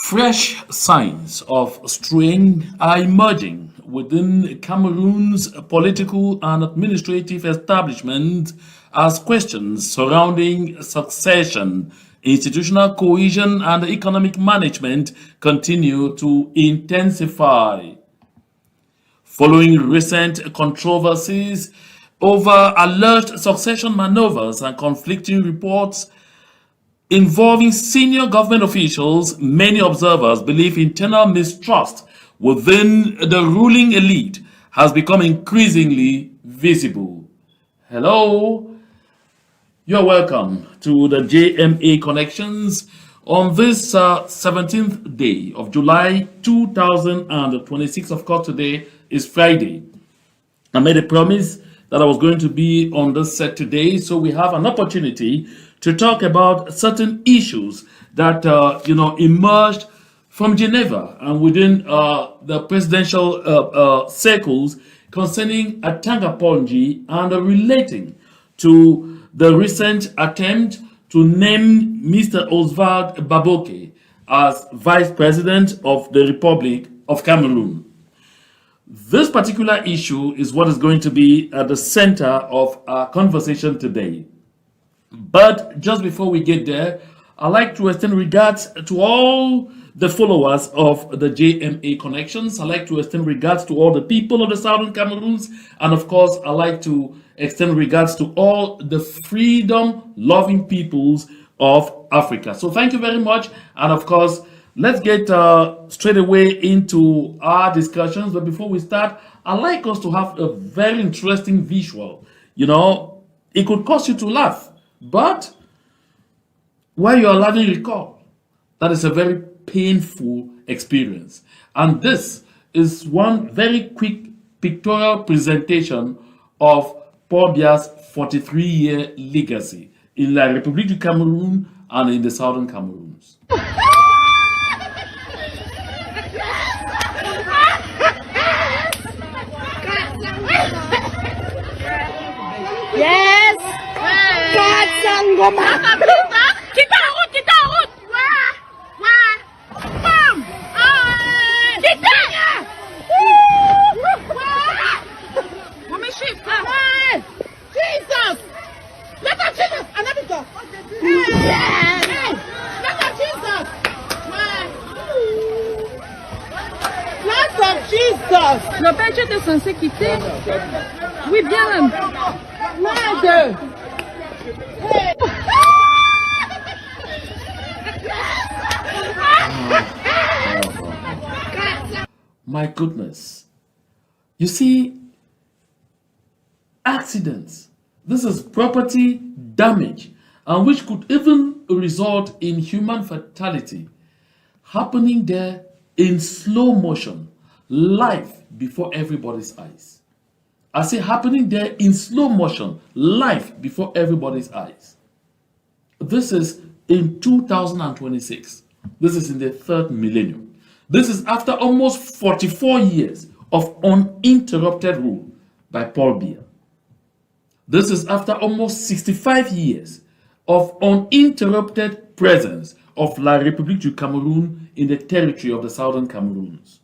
Fresh signs of strain are emerging within Cameroon's political and administrative establishment as questions surrounding succession, institutional cohesion, and economic management continue to intensify. Following recent controversies over alleged succession maneuvers and conflicting reports involving senior government officials, many observers believe internal mistrust within the ruling elite has become increasingly visible. Hello, you're welcome to the JMA Connections on this 17th day of July 2026. Of course, today is Friday. I made a promise that I was going to be on this set today, so we have an opportunity to talk about certain issues that emerged from Geneva and within the presidential circles concerning Atanga Nji and relating to the recent attempt to name Mr. Oswald Baboke as Vice President of the Republic of Cameroon. This particular issue is what is going to be at the center of our conversation today. But just before we get there, I'd like to extend regards to all the followers of the JMA Connections. I'd like to extend regards to all the people of the Southern Cameroons. And of course, I'd like to extend regards to all the freedom-loving peoples of Africa. So thank you very much. And of course, let's get straight away into our discussions. But before we start, I'd like us to have a very interesting visual. It could cause you to laugh. But while you are laughing, recall that is a very painful experience. And this is one very quick pictorial presentation of Paul Biya's 43-year legacy in La République du Cameroun and in the Southern Cameroons. Yes! Ngoma. Kita route. Ouais. Bam. Kita. Mommy shift. Jesus. Let us Jesus. Another go. Let us Jesus. Lots of Jesus. Le père, tu étais censé quitter. Oui, bien. Merde. My goodness. You see, accidents. This is property damage, and which could even result in human fatality happening there in slow motion, live before everybody's eyes. I say happening there in slow motion, live before everybody's eyes. This is in 2026. This is in the third millennium. This is after almost 44 years of uninterrupted rule by Paul Biya. This is after almost 65 years of uninterrupted presence of La République du Cameroun in the territory of the Southern Cameroons.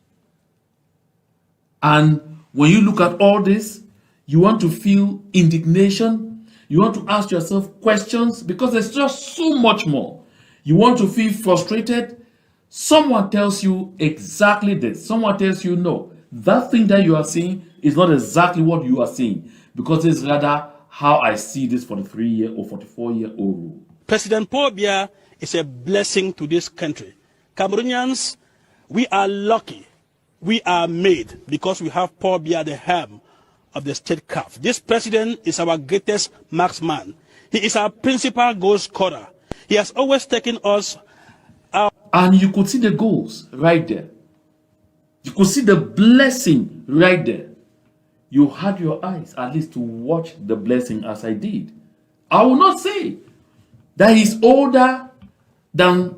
And when you look at all this, you want to feel indignation. You want to ask yourself questions because there's just so much more. You want to feel frustrated. Someone tells you exactly this. Someone tells you, no, that thing that you are seeing is not exactly what you are seeing, because it's rather how I see this 43-year or 44-year-old rule. President Paul Biya is a blessing to this country. Cameroonians, we are lucky. We are made because we have Paul Biya, the helm of the statecraft. This president is our greatest marksman. He is our principal goal scorer. He has always taken us out. And you could see the goals right there. You could see the blessing right there. You had your eyes at least to watch the blessing as I did. I will not say that he's older than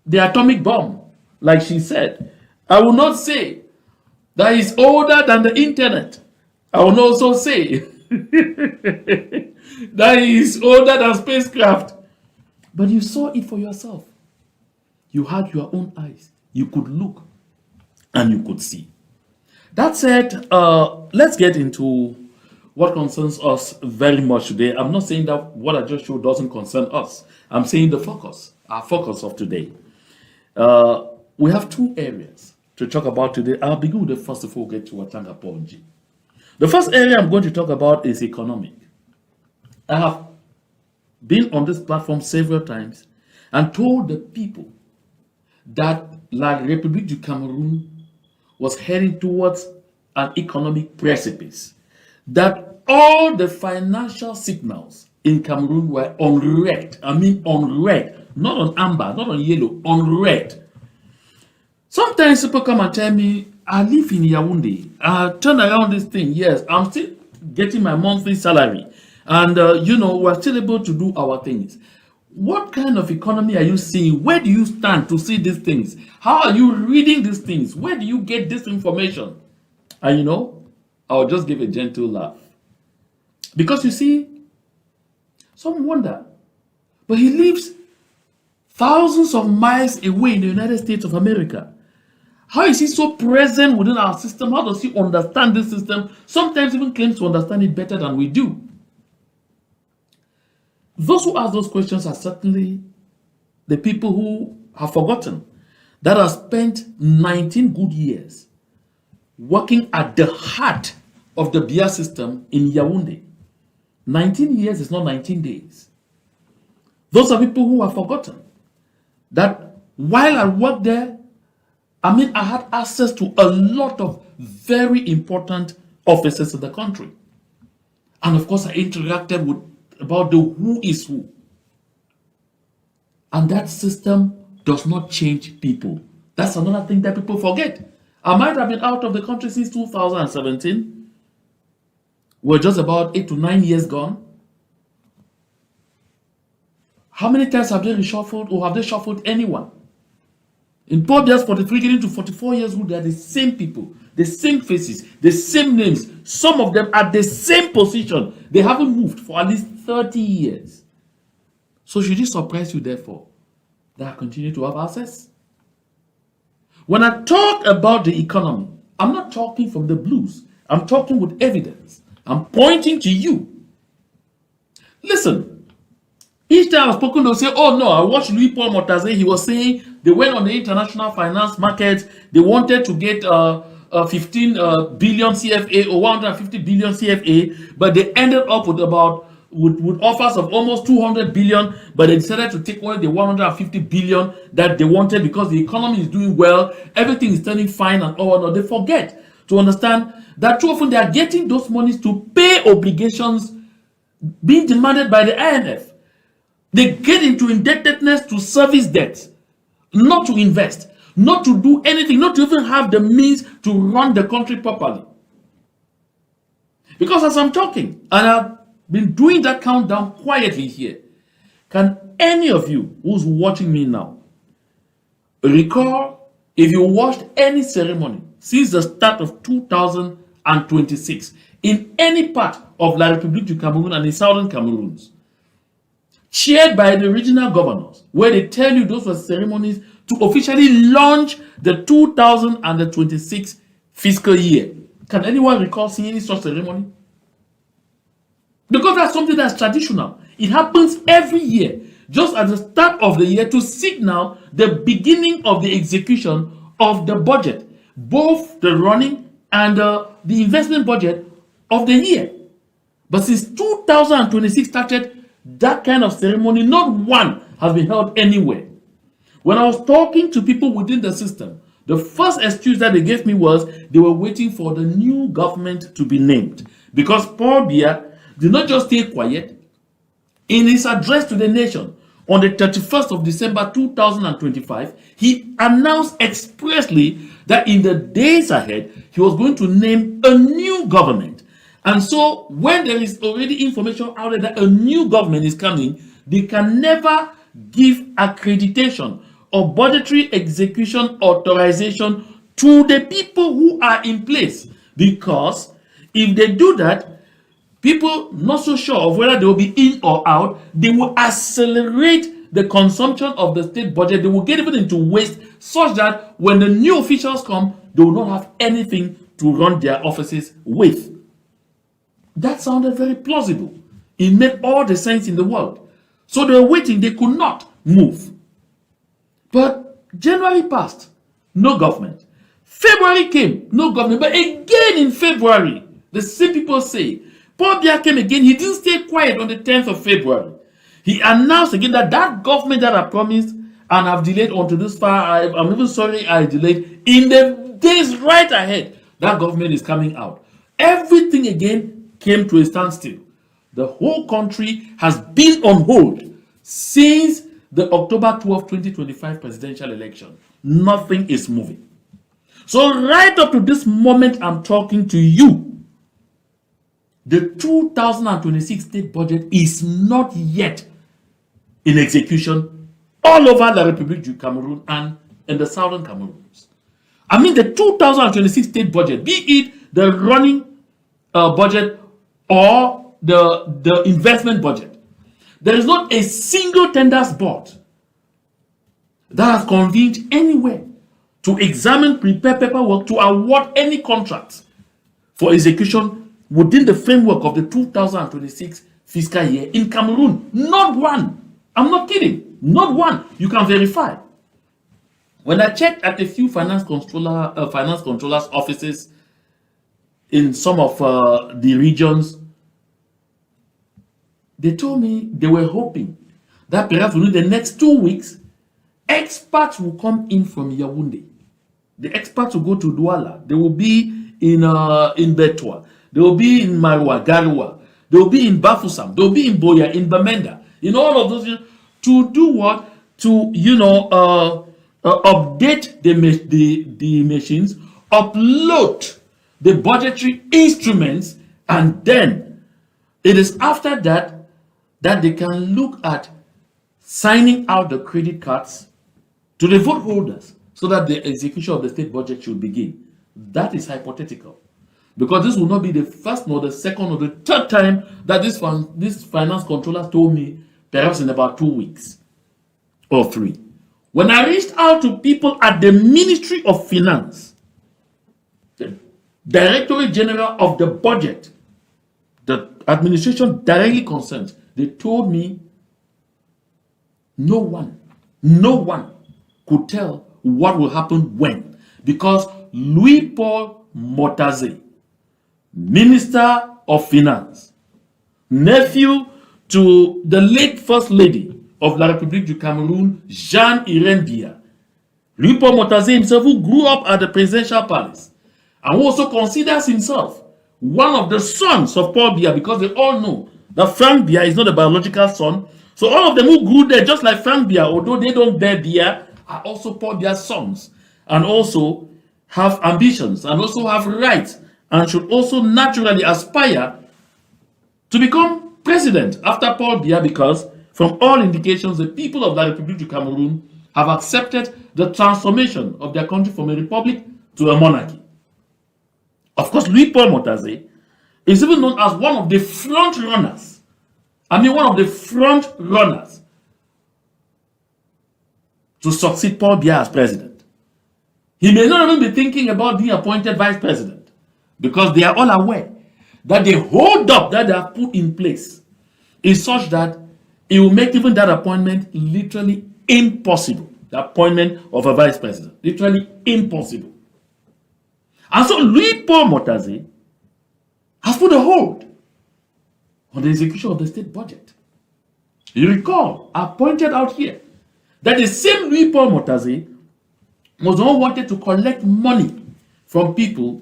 the atomic bomb, like she said. I will not say that he's older than the internet. I will also say that he is older than spacecraft. But you saw it for yourself. You had your own eyes. You could look and you could see. That said, let's get into what concerns us very much today. I'm not saying that what I just showed doesn't concern us. I'm saying the focus, our focus of today. We have two areas to talk about today. I'll begin with the first before we get to Atanga Nji. The first area I'm going to talk about is economic. I have been on this platform several times and told the people that La République du Cameroon was heading towards an economic precipice, that all the financial signals in Cameroon were on red. I mean on red, not on amber, not on yellow, on red. Sometimes people come and tell me, I live in Yaounde, I turn around this thing, yes, I'm still getting my monthly salary, and we're still able to do our things. What kind of economy are you seeing? Where do you stand to see these things? How are you reading these things? Where do you get this information? And I'll just give a gentle laugh. Because you see, some wonder, but he lives thousands of miles away in the United States of America. How is he so present within our system? How does he understand this system? Sometimes even claims to understand it better than we do. Those who ask those questions are certainly the people who have forgotten that have spent 19 good years working at the heart of the BIA system in Yaounde. 19 years is not 19 days. Those are people who have forgotten that while I worked there, I had access to a lot of very important officers in the country. And of course, I interacted with about the who is who. And that system does not change people. That's another thing that people forget. I might have been out of the country since 2017. We're just about 8 to 9 years gone. How many times have they reshuffled, or have they shuffled anyone? In Paul Bia's 43 getting to 44 years old, they are the same people, the same faces, the same names. Some of them at the same position. They haven't moved for at least 30 years. So should it surprise you, therefore, that I continue to have access? When I talk about the economy, I'm not talking from the blues. I'm talking with evidence. I'm pointing to you. Listen, each time I've spoken, they'll say, oh no, I watched Louis Paul Motaze. He was saying they went on the international finance market. They wanted to get 15 billion CFA or 150 billion CFA, but they ended up with with offers of almost 200 billion, but they decided to take away the 150 billion that they wanted because the economy is doing well, everything is turning fine and all. No, they forget to understand that too often they are getting those monies to pay obligations being demanded by the IMF. They get into indebtedness to service debts, not to invest, not to do anything, not to even have the means to run the country properly. Because as I'm talking, and I've been doing that countdown quietly here, can any of you who's watching me now recall if you watched any ceremony since the start of 2026 in any part of La République du Cameroun and in southern Cameroons, chaired by the regional governors, where they tell you those were ceremonies to officially launch the 2026 fiscal year? Can anyone recall seeing any such ceremony? Because that's something that's traditional. It happens every year, just at the start of the year, to signal the beginning of the execution of the budget, both the running and the investment budget of the year. But since 2026 started, that kind of ceremony, not one has been held anywhere. When I was talking to people within the system, the first excuse that they gave me was they were waiting for the new government to be named. Because Paul Biya did not just stay quiet. In his address to the nation on the 31st of December 2025, he announced expressly that in the days ahead, he was going to name a new government. And so when there is already information out there that a new government is coming, they can never give accreditation or budgetary execution authorization to the people who are in place. Because if they do that, people not so sure of whether they will be in or out, they will accelerate the consumption of the state budget. They will get even into waste such that when the new officials come, they will not have anything to run their offices with. That sounded very plausible. It made all the sense in the world. So they were waiting. They could not move. But January passed. No government. February came. No government. But again in February, the same people say, Paul Biya came again. He didn't stay quiet on the 10th of February. He announced again that that government that I promised and have delayed until this far, I'm even sorry I delayed. In the days right ahead, that government is coming out. Everything again came to a standstill. The whole country has been on hold since the October 12, 2025 presidential election. Nothing is moving. So right up to this moment I'm talking to you, the 2026 state budget is not yet in execution all over the Republic du Cameroon and in the southern Cameroons. I mean the 2026 state budget, be it the running budget or the investment budget. There is not a single tenders board that has convened anywhere to examine, prepare paperwork to award any contracts for execution within the framework of the 2026 fiscal year in Cameroon. Not one. I'm not kidding. Not one. You can verify. When I checked at a few finance controllers' offices in some of the regions, they told me they were hoping that perhaps within the next 2 weeks, experts will come in from Yaounde. The experts will go to Douala. They will be in Betwa. They will be in Marwa, Garwa. They will be in Bafoussam. They will be in Boya, in Bamenda. In all of those, to do what? To, update the machines, upload the budgetary instruments, and then it is after that that they can look at signing out the credit cards to the vote holders so that the execution of the state budget should begin. That is hypothetical. Because this will not be the first, nor the second, or the third time that this finance controller told me, perhaps in about 2 weeks or 3. When I reached out to people at the Ministry of Finance, the Directorate General of the Budget, the administration directly concerned, they told me no one could tell what will happen when. Because Louis-Paul Motaze, Minister of Finance, nephew to the late First Lady of La République du Cameroun, Jeanne-Irène Biya, Louis-Paul Motaze himself, who grew up at the presidential palace, and who also considers himself one of the sons of Paul Biya, because they all know that Frank Biya is not a biological son. So all of them who grew there, just like Frank Biya, although they don't bear Biya, are also Paul Biya's sons, and also have ambitions, and also have rights, and should also naturally aspire to become president after Paul Biya, because from all indications, the people of La République du Cameroon have accepted the transformation of their country from a republic to a monarchy. Of course, Louis-Paul Motaze is even known as one of the front runners. One of the front runners to succeed Paul Biya as president. He may not even be thinking about being appointed vice president, because they are all aware that the hold up that they have put in place is such that it will make even that appointment literally impossible. The appointment of a vice president, literally impossible. And so Louis-Paul Motaze has put a hold on the execution of the state budget. You recall, I pointed out here that the same Louis-Paul Motaze was the one who wanted to collect money from people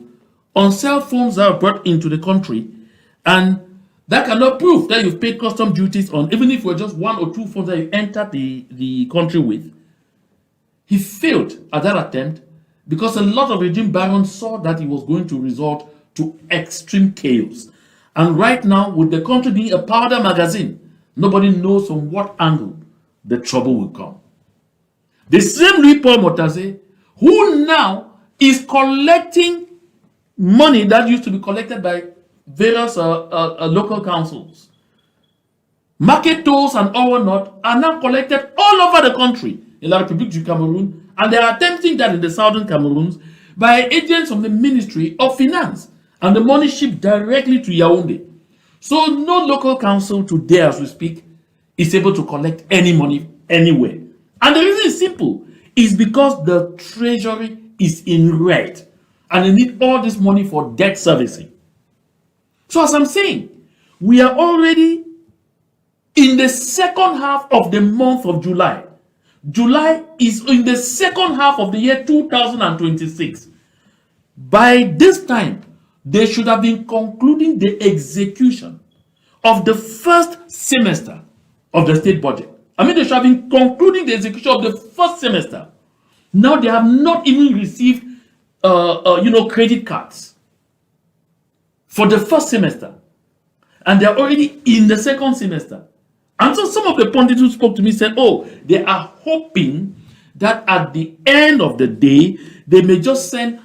on cell phones that are brought into the country, and that cannot prove that you've paid custom duties on, even if it were just 1 or 2 phones that you entered the country with. He failed at that attempt because a lot of regime barons saw that it was going to result to extreme chaos. And right now, with the country being a powder magazine, nobody knows from what angle the trouble will come. The same Louis-Paul Motaze, who now is collecting money that used to be collected by various local councils, market tolls and all whatnot are now collected all over the country in La République du Cameroon, and they are attempting that in the southern Cameroons by agents of the Ministry of Finance, and the money shipped directly to Yaounde. So no local council today, as we speak, is able to collect any money anywhere. And the reason is simple. It's because the treasury is in red, and they need all this money for debt servicing. So as I'm saying, we are already in the second half of the month of July. July is in the second half of the year 2026. By this time, they should have been concluding the execution of the first semester of the state budget. I mean, they should have been concluding the execution of the first semester. Now they have not even received, credit cards for the first semester, and they are already in the second semester. And so some of the pundits who spoke to me said, oh, they are hoping that at the end of the day, they may just send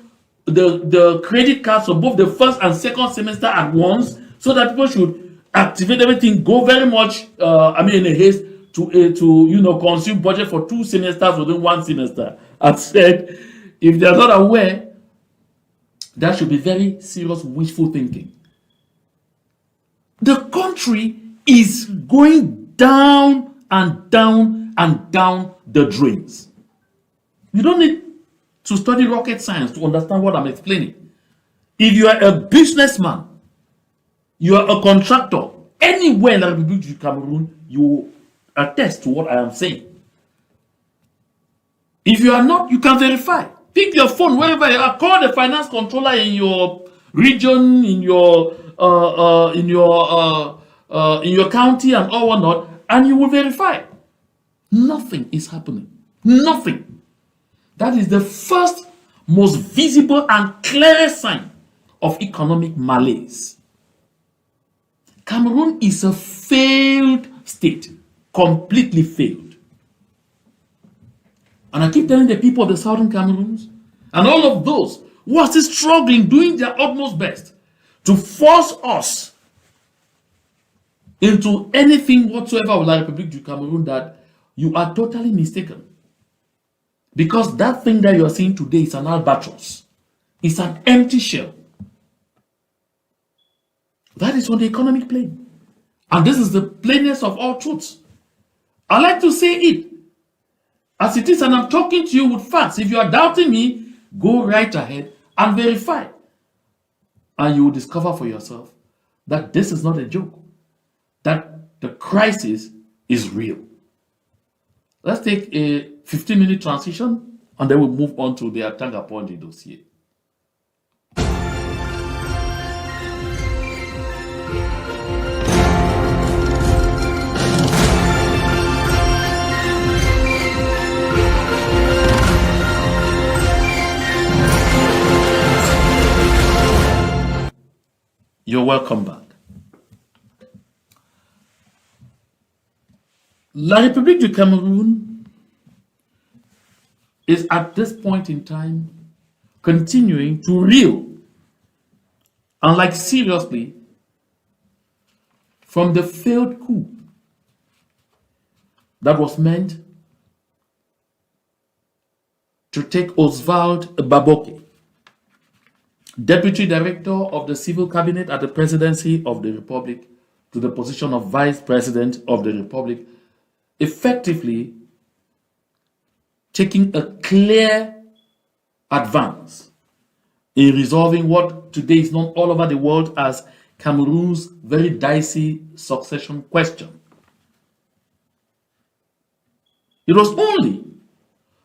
the credit cards for both the first and second semester at once, so that people should activate everything, go very much, in a haste to consume budget for 2 semesters within 1 semester. I said, if they are not aware, that should be very serious wishful thinking. The country is going down and down and down the drains. You don't need to study rocket science to understand what I'm explaining. If you are a businessman, you are a contractor, anywhere in the Republic of Cameroon, you attest to what I am saying. If you are not, you can verify. Pick your phone wherever you are. Call the finance controller in your region, in your county, and all whatnot, and you will verify. Nothing is happening. Nothing. That is the first, most visible and clearest sign of economic malaise. Cameroon is a failed state, completely failed. And I keep telling the people of the southern Cameroons and all of those who are still struggling, doing their utmost best to force us into anything whatsoever with La République du Cameroon, that you are totally mistaken. Because that thing that you are seeing today is an albatross. It's an empty shell. That is on the economic plane. And this is the plainest of all truths. I like to say it as it is, and I'm talking to you with facts. If you are doubting me, go right ahead and verify. And you will discover for yourself that this is not a joke. That the crisis is real. Let's take a 15-minute transition, and then we'll move on to the Atanga Nji dossier. You're welcome back. La République du Cameroun is at this point in time continuing to reel, and like seriously, from the failed coup that was meant to take Oswald Baboke, Deputy Director of the Civil Cabinet at the Presidency of the Republic, to the position of Vice President of the Republic, effectively taking a clear advance in resolving what today is known all over the world as Cameroon's very dicey succession question. It was only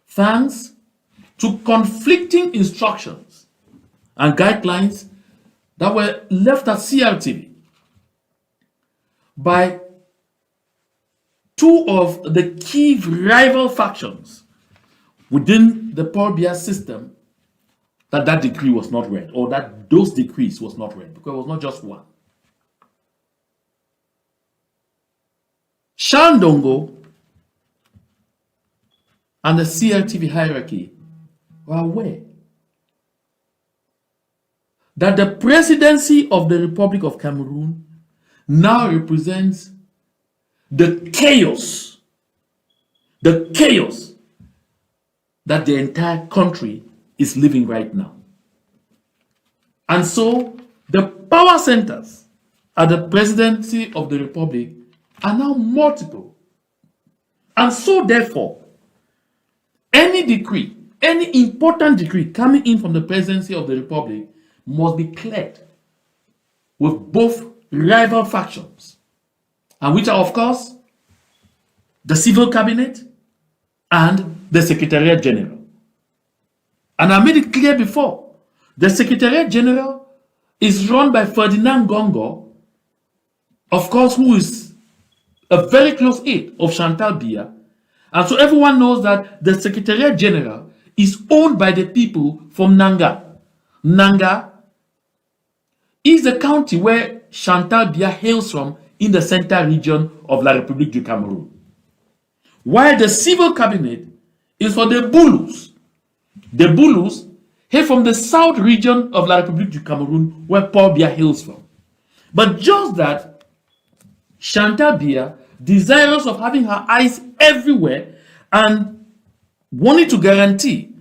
thanks to conflicting instructions and guidelines that were left at CRTV by two of the key rival factions within the Paul Biya system that decree was not read, or that those decrees was not read, because it was not just one. Shandongo and the CRTV hierarchy were aware that the presidency of the Republic of Cameroon now represents the chaos that the entire country is living right now. And so the power centers at the presidency of the Republic are now multiple. And so therefore, any decree, any important decree coming in from the presidency of the Republic must be cleared with both rival factions, and which are, of course, the civil cabinet and the Secretariat General. And I made it clear before, the Secretariat General is run by Ferdinand Gongo, of course, who is a very close aide of Chantal Biya. And so everyone knows that the Secretariat General is owned by the people from Nanga. Nanga is the county where Chantal Biya hails from in the central region of La République du Cameroon. While the civil cabinet is for the Boulous. The Boulous hail from the south region of La République du Cameroon, where Paul Biya hails from. But just that, Chantal Biya, desirous of having her eyes everywhere and wanting to guarantee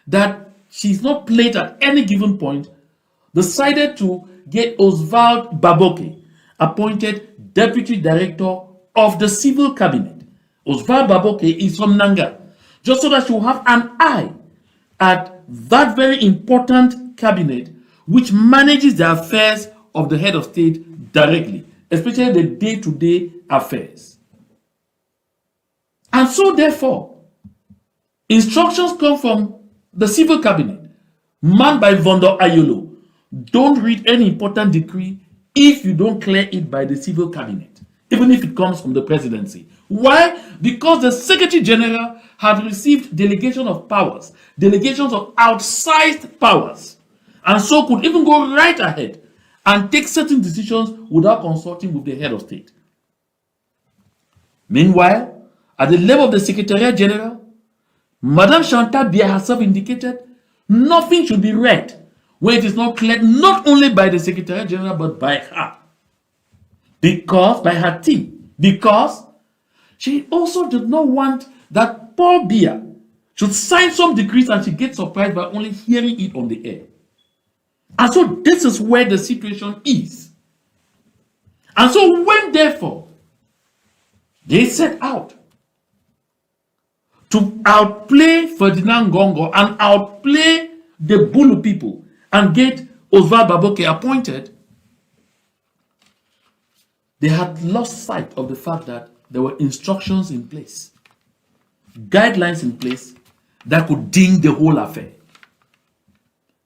that she's not played at any given point, decided to get Oswald Baboke appointed Deputy Director of the Civil Cabinet. Oswald Baboke is from Nanga, just so that she will have an eye at that very important cabinet which manages the affairs of the head of state directly, especially the day-to-day affairs. And so therefore, instructions come from the civil cabinet, manned by Vondo Ayolo. Don't read any important decree if you don't clear it by the civil cabinet, even if it comes from the presidency. Why? Because the Secretary General had received delegation of powers, delegations of outsized powers, and so could even go right ahead and take certain decisions without consulting with the head of state. Meanwhile, at the level of the Secretariat General, Madame Chantal Biya herself indicated nothing should be read when it is not cleared not only by the Secretariat General but by her. By her team. Because she also did not want that Paul Biya should sign some decrees and she gets surprised by only hearing it on the air. And so this is where the situation is. And so when therefore they set out to outplay Ferdinand Gongo and outplay the Bulu people and get Oswald Baboke appointed, they had lost sight of the fact that there were instructions in place, guidelines in place that could ding the whole affair.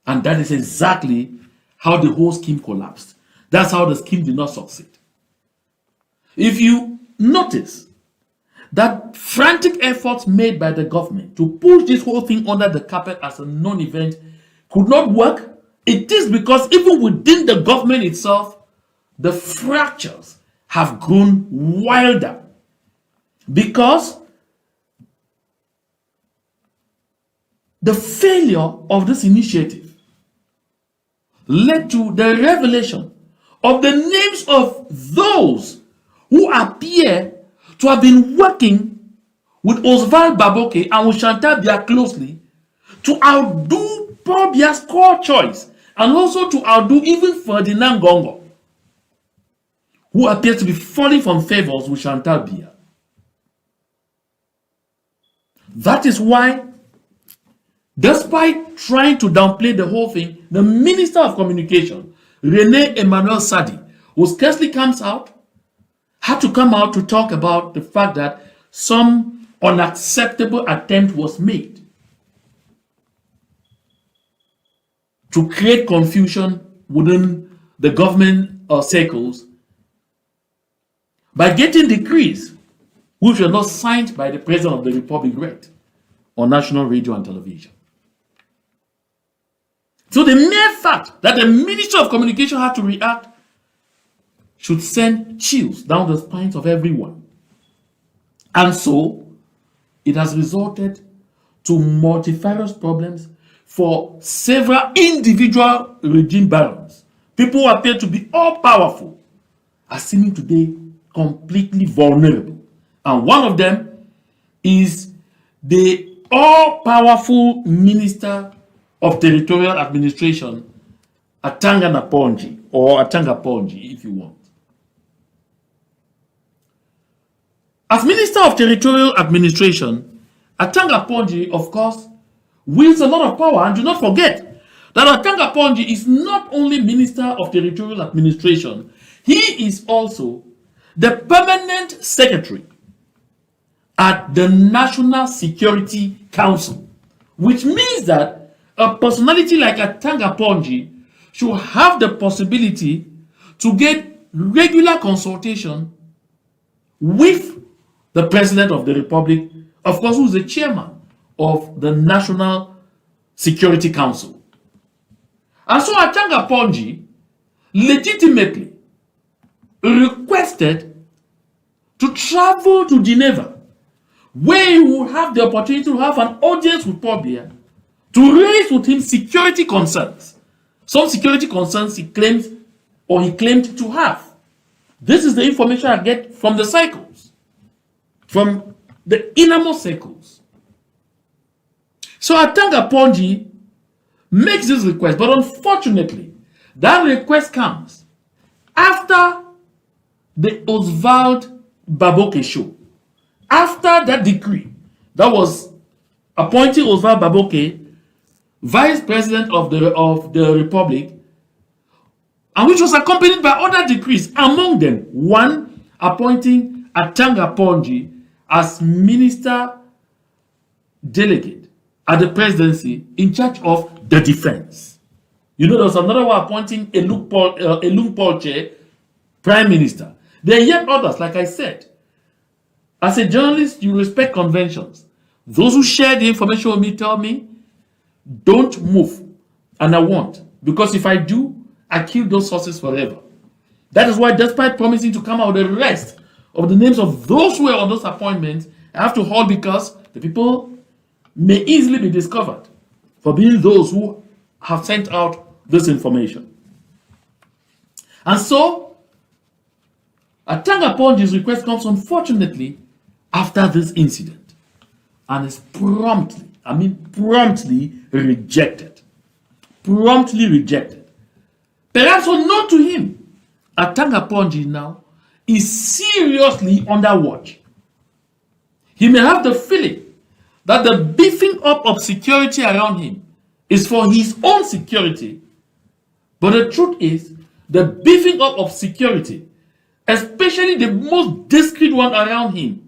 And that is exactly how the whole scheme collapsed. That's how the scheme did not succeed. If you notice that frantic efforts made by the government to push this whole thing under the carpet as a non-event could not work, it is because even within the government itself, the fractures have grown wilder. Because the failure of this initiative led to the revelation of the names of those who appear to have been working with Oswald Baboke and with Chantal Biya closely to outdo Paul Biya's core choice and also to outdo even Ferdinand Gongo, who appears to be falling from favors with Chantal Biya. That is why, despite trying to downplay the whole thing, the Minister of Communication, René Emmanuel Sadi, who scarcely comes out, had to come out to talk about the fact that some unacceptable attempt was made to create confusion within the government circles by getting decrees which were not signed by the President of the Republic read on national radio and television. So the mere fact that the Minister of Communication had to react should send chills down the spines of everyone. And so, it has resulted to multifarious problems for several individual regime barons. People who appear to be all powerful are seeming today completely vulnerable. And one of them is the all-powerful Minister of Territorial Administration, Atanga Nji, or Atanga Nji, if you want. As Minister of Territorial Administration, Atanga Nji, of course, wields a lot of power. And do not forget that Atanga Nji is not only Minister of Territorial Administration, he is also the permanent secretary at the National Security Council, which means that a personality like Atanga Nji should have the possibility to get regular consultation with the President of the Republic, of course, who is the chairman of the National Security Council. And so Atanga Nji legitimately requested to travel to Geneva, where he would have the opportunity to have an audience with Paul Biya to raise with him security concerns. Some security concerns he claimed to have. This is the information I get from the cycles, from the innermost circles. So Atanga Nji makes this request, but unfortunately, that request comes after the Oswald Baboke show. After that decree that was appointing Oswald Baboke Vice President of the Republic, and which was accompanied by other decrees, among them one appointing Atanga Nji as Minister Delegate at the presidency in charge of the defense. You know, there was another one appointing Elung Paul Prime Minister. There are yet others, like I said. As a journalist, you respect conventions. Those who share the information with me tell me, don't move. And I won't. Because if I do, I kill those sources forever. That is why, despite promising to come out with the rest of the names of those who were on those appointments, I have to hold, because the people may easily be discovered for being those who have sent out this information. And so, Atanga Nji's request comes, unfortunately, after this incident, and is promptly rejected. Promptly rejected. Perhaps unknown to him, Atanga Nji now is seriously under watch. He may have the feeling that the beefing up of security around him is for his own security, but the truth is, the beefing up of security, especially the most discreet ones around him,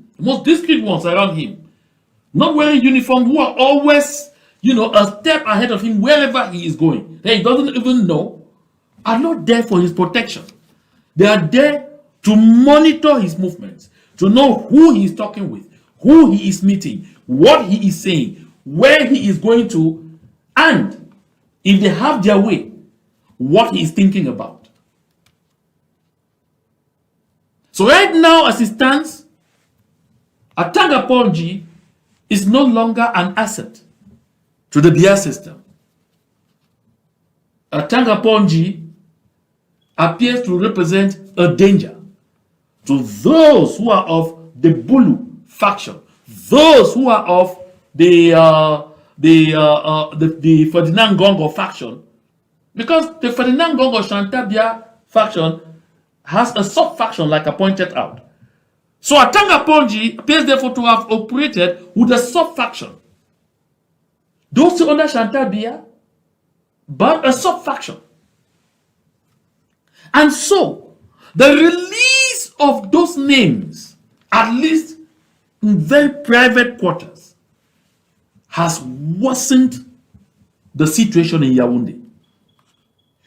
not wearing uniform, who are always, a step ahead of him wherever he is going, that he doesn't even know, are not there for his protection. They are there to monitor his movements, to know who he is talking with, who he is meeting, what he is saying, where he is going to, and if they have their way, what he is thinking about. So right now, as it stands, Atanga Nji is no longer an asset to the Biya system. Atanga Nji appears to represent a danger to those who are of the Bulu faction, those who are of the Ferdinand Gongo faction, because the Ferdinand Gongo Shantabia faction has a sub-faction, like I pointed out. So Atanga Nji appears therefore to have operated with a sub-faction. Those still under Shantabia, but a sub-faction. And so, the release of those names, at least in very private quarters, has worsened the situation in Yaounde.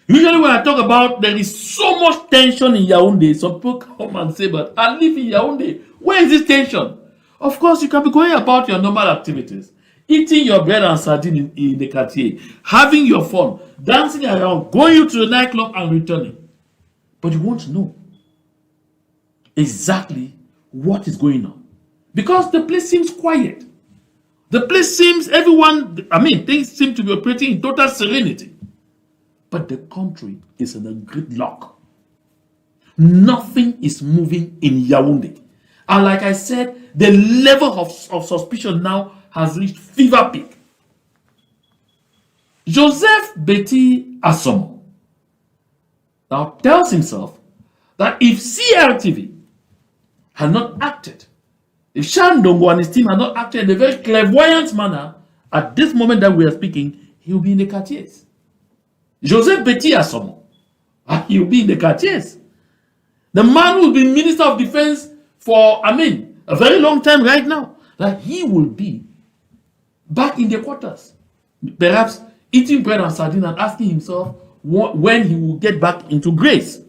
Usually when I talk about there is so much tension in Yaounde, some people come and say, but I live in Yaounde. Where is this tension? Of course, you can be going about your normal activities, eating your bread and sardine in the quartier, having your fun, dancing around, going to the nightclub and returning. But you won't know exactly what is going on, because the place seems quiet. The place seems, things seem to be operating in total serenity. But the country is in a gridlock. nothing is moving in Yaounde. And like I said, the level of suspicion now has reached fever peak. Joseph Betty Asomo now tells himself that if CRTV had not acted, if Shandongo and his team had not acted in a very clairvoyant manner, at this moment that we are speaking, he will be in the quartiers. Joseph Betty Asomo, he will be in the quartiers. The man who will be Minister of Defense for, a very long time right now, that he will be back in the quarters. Perhaps eating bread and sardine and asking himself when he will get back into grace.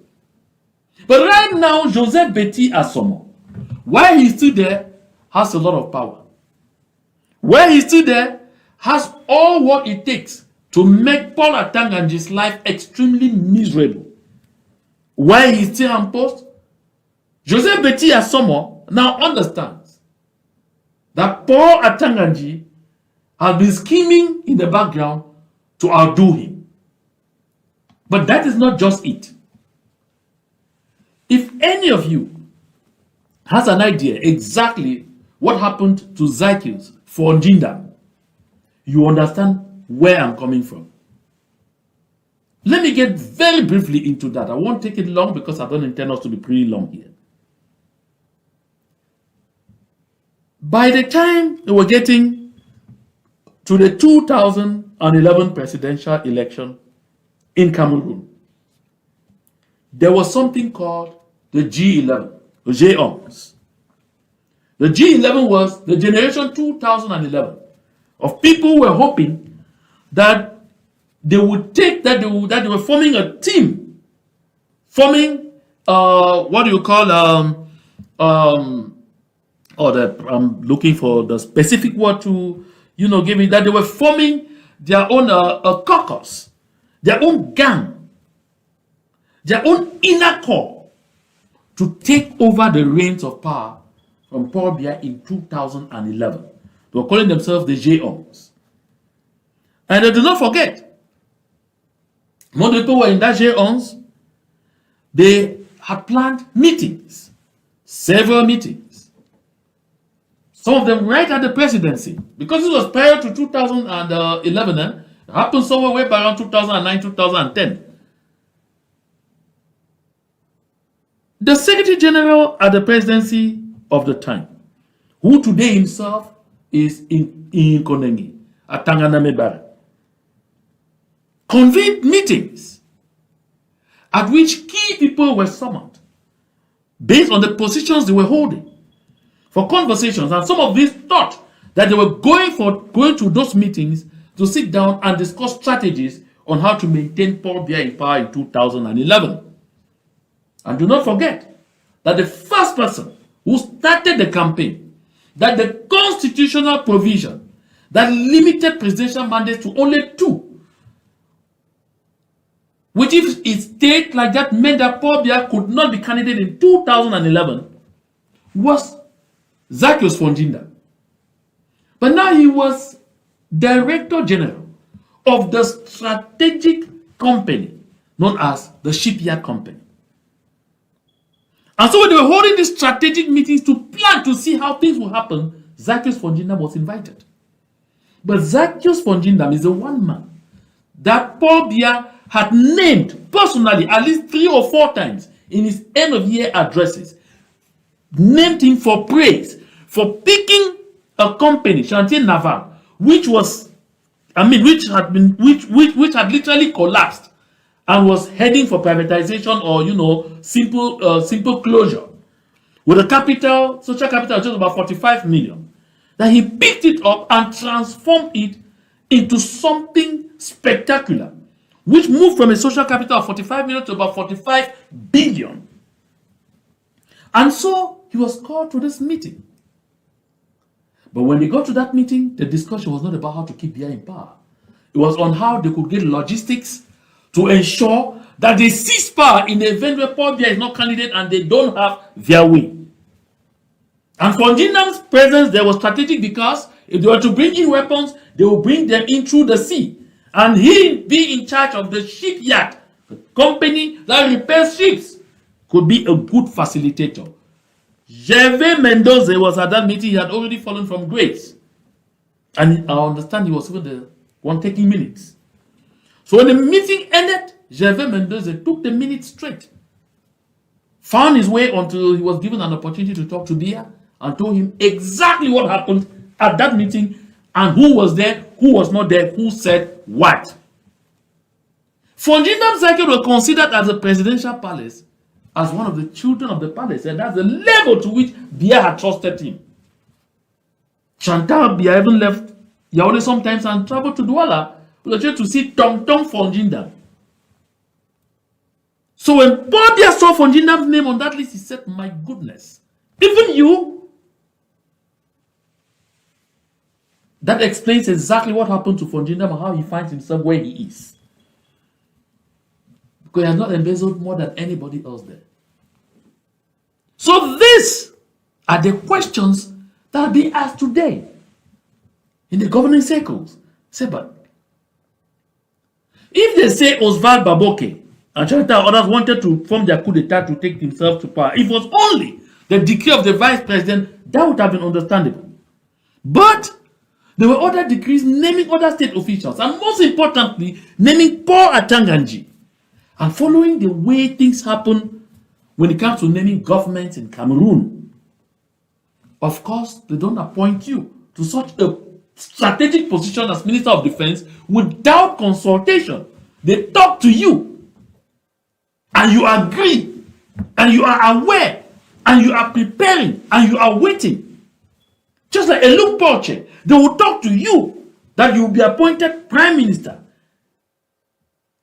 But right now, Joseph Betty Asomo, while he's still there, has a lot of power. While he's still there, has all what it takes to make Paul Atanga Nji's life extremely miserable. While he's still on post, Joseph Betty Asomo now understands that Paul Atanga Nji has been scheming in the background to outdo him. But that is not just it. If any of you has an idea exactly what happened to Zacchaeus for Njinda, you understand where I'm coming from. Let me get very briefly into that. I won't take it long because I don't intend us to be pretty long here. By the time we were getting to the 2011 presidential election in Cameroon, there was something called the G11, the Yaounde. The G11 was the generation 2011 of people who were hoping that they would take that they were forming a team, forming what do you call I'm looking for the specific word to give me, that they were forming their own a caucus, their own gang, their own inner core to take over the reins of power from Paul Biya in 2011. They were calling themselves the Yaounde. And do not forget, when the people were in that Yaounde, they had planned meetings, several meetings. Some of them right at the presidency, because it was prior to 2011, it happened somewhere way back around 2009, 2010. The Secretary General at the presidency of the time, who today himself is in Konengi, Atanga Nji, convened meetings at which key people were summoned based on the positions they were holding for conversations, and some of these thought that they were going to those meetings to sit down and discuss strategies on how to maintain Paul Biya in power in 2011. And do not forget that the first person who started the campaign, that the constitutional provision that limited presidential mandates to only 2, which if it stayed like that meant that Paul Biya could not be candidate in 2011, was Zacchaeus Njinda. But now he was Director General of the strategic company known as the Shipyard Company. And so when they were holding these strategic meetings to plan to see how things will happen, Zacchaeus Njinda was invited. But Zacchaeus Njinda is the one man that Paul Biya had named personally at least 3 or 4 times in his end-of-year addresses, named him for praise for picking a company, Chantier Naval, which had literally collapsed and was heading for privatization or simple closure, with a social capital of just about 45 million. That he picked it up and transformed it into something spectacular, which moved from a social capital of 45 million to about 45 billion. And so he was called to this meeting. But when they got to that meeting, the discussion was not about how to keep Biya in power. It was on how they could get logistics to ensure that they seize power in the event where Paul Biya is not candidate and they don't have their way. And for Njinda's presence, there was strategic because if they were to bring in weapons, they will bring them in through the sea. And he be in charge of the shipyard, the company that repairs ships. could be a good facilitator. Gervais Mendoza was at that meeting. He had already fallen from grace. And I understand he was even the one taking minutes. So when the meeting ended, Gervais Mendoza took the minutes straight. Found his way until he was given an opportunity to talk to Bia and told him exactly what happened at that meeting and who was there, who was not there, who said what. Fonjindam Cycle was considered as a presidential palace as one of the children of the palace, and that's the level to which Bia had trusted him. Chantal Bia even left Yaounde sometimes and traveled to Douala to see Tong Tong Fonjindam. So when Paul Bia saw Fonjindam's name on that list, he said, my goodness, even you? That explains exactly what happened to Fonjindam and how he finds himself where he is. Because he has not embezzled more than anybody else there. So these are the questions that are being asked today in the governing circles. Say, but if they say Oswald Baboke and Chantal others wanted to form their coup d'etat to take themselves to power, if it was only the decree of the vice president, that would have been understandable. But there were other decrees naming other state officials, and most importantly, naming Paul Atanga Nji. And following the way things happen when it comes to naming governments in Cameroon, of course, they don't appoint you to such a strategic position as Minister of Defense without consultation. They talk to you, and you agree, and you are aware, and you are preparing, and you are waiting. Just like a look portrait, they will talk to you that you will be appointed Prime Minister,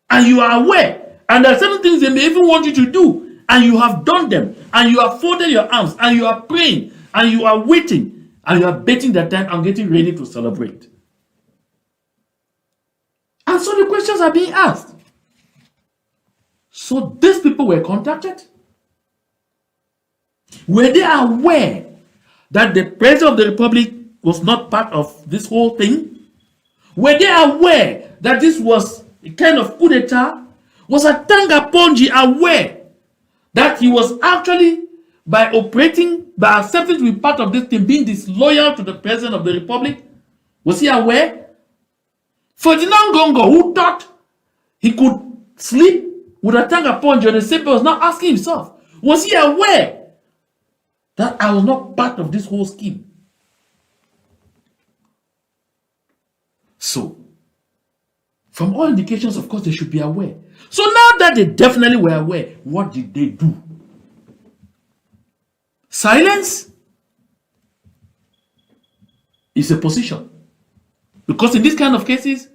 and you are aware. And there are certain things they may even want you to do, and you have done them, and you have folded your arms, and you are praying, and you are waiting, and you are betting the time and getting ready to celebrate. And so the questions are being asked. So these people were contacted. Were they aware that the President of the Republic was not part of this whole thing? Were they aware that this was a kind of coup d'etat? Was Atanga Nji aware that he was actually, by accepting to be part of this thing, being disloyal to the President of the Republic? Was he aware? Ferdinand Gongo, who thought he could sleep with Atanga Nji on the same bed, was now asking himself, was he aware that I was not part of this whole scheme? So, from all indications, of course, they should be aware. So now that they definitely were aware, what did they do? Silence is a position. Because in this kind of cases,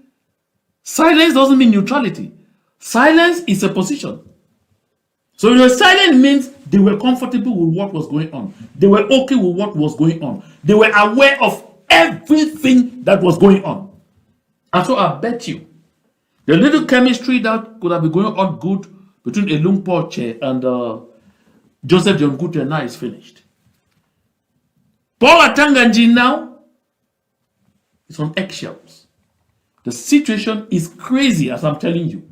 silence doesn't mean neutrality. Silence is a position. So if they were silent means they were comfortable with what was going on. They were okay with what was going on. They were aware of everything that was going on. And so I bet you, the little chemistry that could have been going on good between Elung Porche and Joseph John Gutte now is finished. Paul Atanga Nji now is on eggshells. The situation is crazy, as I'm telling you.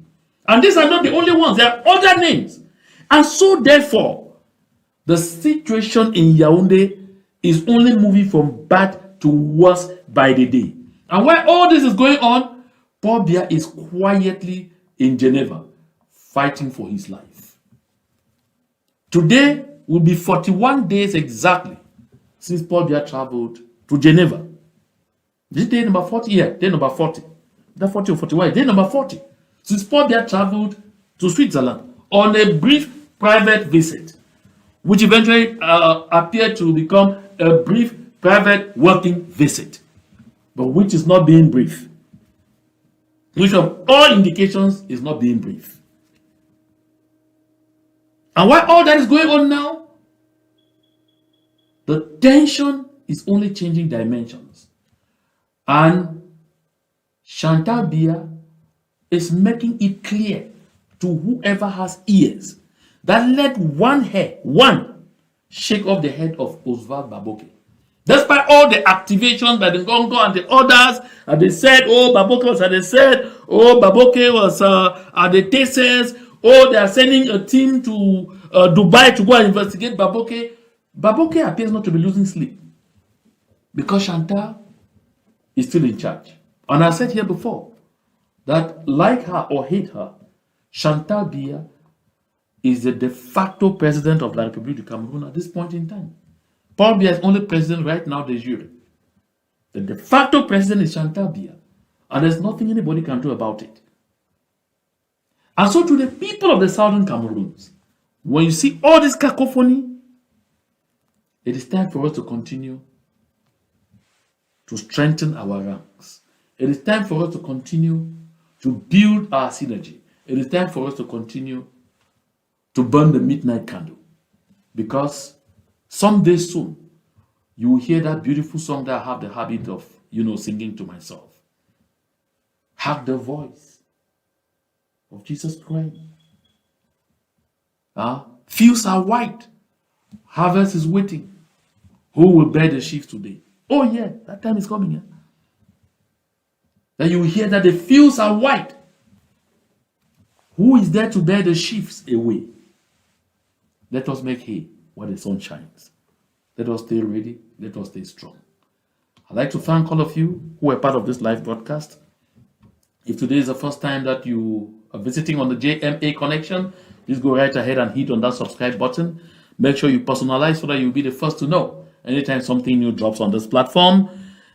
And these are not the only ones. There are other names. And so therefore, the situation in Yaounde is only moving from bad to worse by the day. And while all this is going on, Paul Bia is quietly in Geneva, fighting for his life. Today will be 41 days exactly since Paul Bia traveled to Geneva. This is day number 40 here, day number 40. That 40 or 41, day number 40. Since Paul Bia traveled to Switzerland on a brief private visit, which eventually appeared to become a brief private working visit, but which is not being brief. Which of all indications is not being brief. And while all that is going on now, the tension is only changing dimensions. And Chantal Bia is making it clear to whoever has ears that let one shake off the head of Oswald Baboke. Despite all the activations by the Gongo and the others, and they said, oh, Baboke was, and they said, oh, Baboke was at the Tesses, oh, they are sending a team to Dubai to go and investigate Baboke. Baboke appears not to be losing sleep because Chantal is still in charge. And I said here before that, like her or hate her, Chantal Biya is the de facto president of La République du Cameroon at this point in time. Paul Biya is only president right now, de jure. The de facto president is Chantal Biya, and there's nothing anybody can do about it. And so to the people of the southern Cameroons, when you see all this cacophony, it is time for us to continue to strengthen our ranks. It is time for us to continue to build our synergy. It is time for us to continue to burn the midnight candle. Because someday soon, you will hear that beautiful song that I have the habit of, singing to myself. Hark the voice of Jesus Christ. Fields are white. Harvest is waiting. Who will bear the sheaves today? Oh yeah, that time is coming. Yeah? Then you will hear that the fields are white. Who is there to bear the sheaves away? Let us make hay while the sun shines. Let us stay ready. Let us stay strong. I'd like to thank all of you who are part of this live broadcast. If today is the first time that you are visiting on the JMA Connection, please go right ahead and hit on that subscribe button. Make sure you personalize so that you'll be the first to know anytime something new drops on this platform.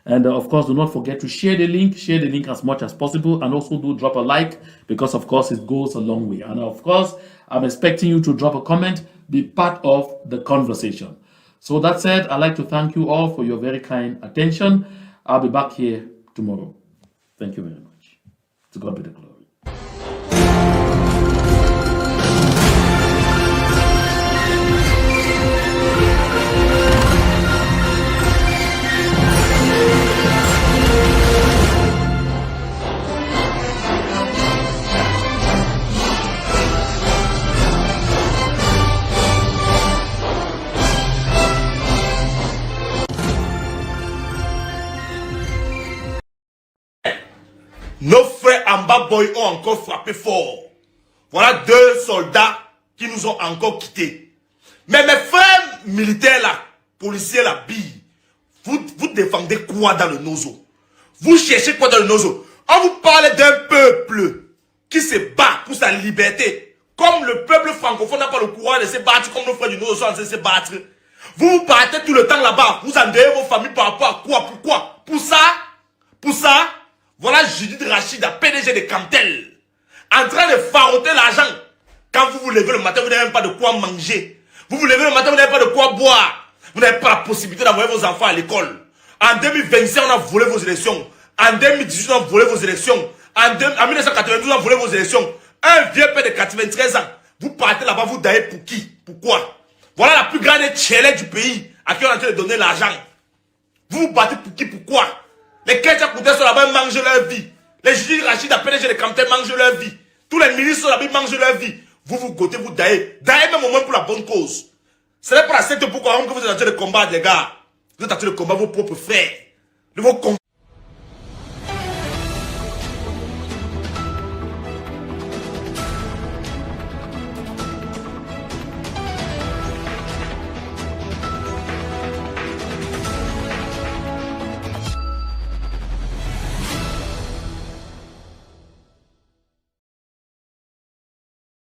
And of course, do not forget to share the link as much as possible, and also do drop a like, because of course it goes a long way. And of course, I'm expecting you to drop a comment, be part of the conversation. So that said, I'd like to thank you all for your very kind attention. I'll be back here tomorrow. Thank you very much. To God be the glory. Nos frères Ambaboy ont encore frappé fort. Voilà 2 soldats qui nous ont encore quittés. Mais mes frères militaires là, policiers là, vous défendez quoi dans le nozo? Vous cherchez quoi dans le nozo? On vous parle d'un peuple qui se bat pour sa liberté. Comme le peuple francophone n'a pas le courage de se battre, comme nos frères du nozo sont en train de se battre. Vous partez tout le temps là-bas, vous endeuillez vos familles par rapport à quoi? Pourquoi? Pour ça, voilà Judith Rachida, PDG de Cantel, en train de faroter l'argent. Quand vous vous levez le matin, vous n'avez même pas de quoi manger. Vous vous levez le matin, vous n'avez pas de quoi boire. Vous n'avez pas la possibilité d'envoyer vos enfants à l'école. En 2025, on a volé vos élections. En 2018, on a volé vos élections. En 1992, on a volé vos élections. Un vieux père de 93 ans. Vous partez là-bas, vous daillez pour qui? Pourquoi? Voilà la plus grande tchélée du pays à qui on est en train de donner l'argent. Vous vous battez pour qui? Pourquoi? Les Kétia Koudé sont là-bas, mangent leur vie. Les Judith Rachid, PDG de Cantel, mangent leur vie. Tous les ministres sont là-bas, mangent leur vie. Vous gotez, vous daillez. Daillez même au moins pour la bonne cause. Ce n'est pas la secte pourquoi que vous êtes en train de combattre, les gars. Vous êtes en train de combattre vos propres frères. De vos